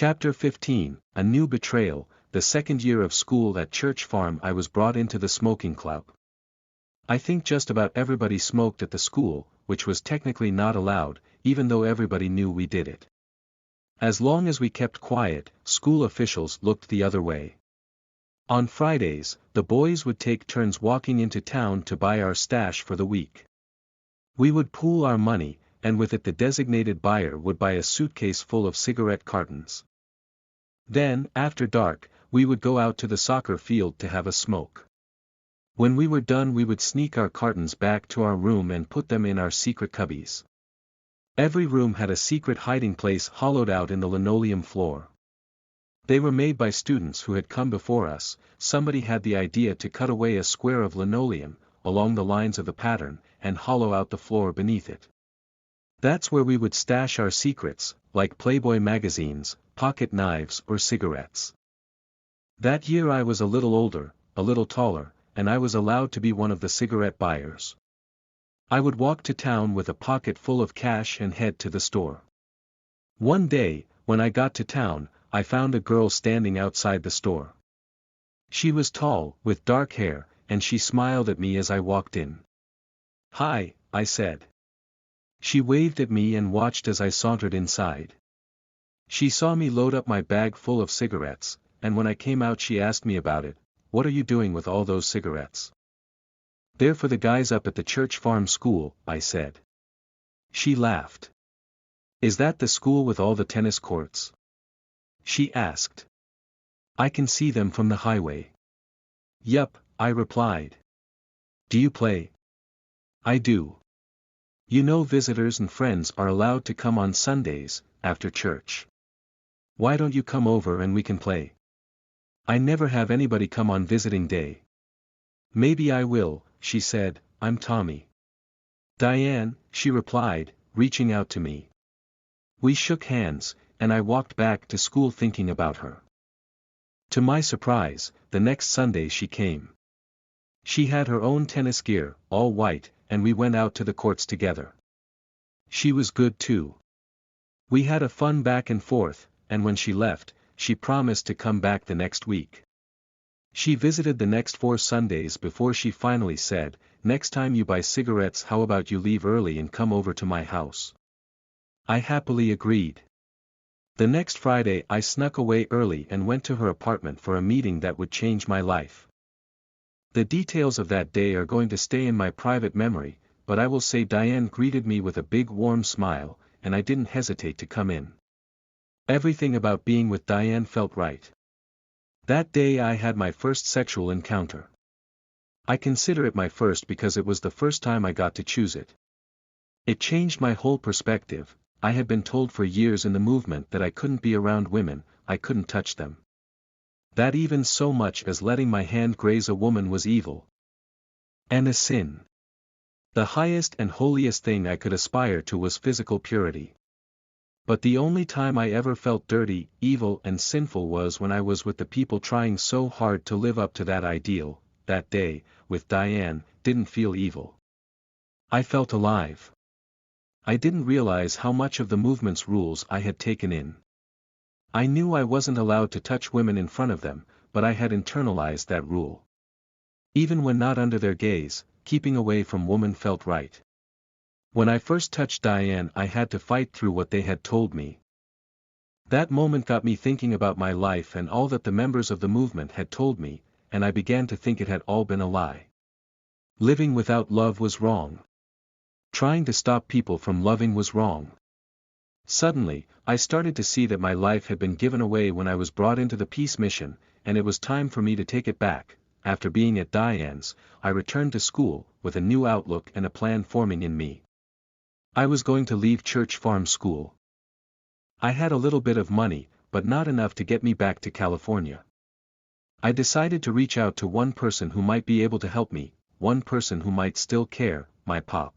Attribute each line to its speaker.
Speaker 1: Chapter 15, A New Betrayal. The second year of school at Church Farm I was brought into the smoking club. I think just about everybody smoked at the school, which was technically not allowed, even though everybody knew we did it. As long as we kept quiet, school officials looked the other way. On Fridays, the boys would take turns walking into town to buy our stash for the week. We would pool our money, and with it the designated buyer would buy a suitcase full of cigarette cartons. Then, after dark, we would go out to the soccer field to have a smoke. When we were done we would sneak our cartons back to our room and put them in our secret cubbies. Every room had a secret hiding place hollowed out in the linoleum floor. They were made by students who had come before us. Somebody had the idea to cut away a square of linoleum, along the lines of the pattern, and hollow out the floor beneath it. That's where we would stash our secrets, like Playboy magazines, pocket knives or cigarettes. That year I was a little older, a little taller, and I was allowed to be one of the cigarette buyers. I would walk to town with a pocket full of cash and head to the store. One day, when I got to town, I found a girl standing outside the store. She was tall, with dark hair, and she smiled at me as I walked in. "Hi," I said. She waved at me and watched as I sauntered inside. She saw me load up my bag full of cigarettes, and when I came out she asked me about it. "What are you doing with all those cigarettes?" "They're for the guys up at the Church Farm School," I said. She laughed. "Is that the school with all the tennis courts?" she asked. "I can see them from the highway." "Yup," I replied. "Do you play?" "I do. You know visitors and friends are allowed to come on Sundays, after church. Why don't you come over and we can play?" "I never have anybody come on visiting day." "Maybe I will," she said. "I'm Tommy." "Diane," she replied, reaching out to me. We shook hands, and I walked back to school thinking about her. To my surprise, the next Sunday she came. She had her own tennis gear, all white, and we went out to the courts together. She was good too. We had a fun back and forth, and when she left, she promised to come back the next week. She visited the next 4 Sundays before she finally said, "Next time you buy cigarettes, how about you leave early and come over to my house?" I happily agreed. The next Friday I snuck away early and went to her apartment for a meeting that would change my life. The details of that day are going to stay in my private memory, but I will say Diane greeted me with a big warm smile, and I didn't hesitate to come in. Everything about being with Diane felt right. That day I had my first sexual encounter. I consider it my first because it was the first time I got to choose it. It changed my whole perspective. I had been told for years in the movement that I couldn't be around women, I couldn't touch them. That even so much as letting my hand graze a woman was evil. And a sin. The highest and holiest thing I could aspire to was physical purity. But the only time I ever felt dirty, evil and sinful was when I was with the people trying so hard to live up to that ideal. That day, with Diane, didn't feel evil. I felt alive. I didn't realize how much of the movement's rules I had taken in. I knew I wasn't allowed to touch women in front of them, but I had internalized that rule. Even when not under their gaze, keeping away from women felt right. When I first touched Diane I had to fight through what they had told me. That moment got me thinking about my life and all that the members of the movement had told me, and I began to think it had all been a lie. Living without love was wrong. Trying to stop people from loving was wrong. Suddenly, I started to see that my life had been given away when I was brought into the peace mission, and it was time for me to take it back. After being at Diane's, I returned to school, with a new outlook and a plan forming in me. I was going to leave Church Farm School. I had a little bit of money, but not enough to get me back to California. I decided to reach out to one person who might be able to help me, one person who might still care, my pop.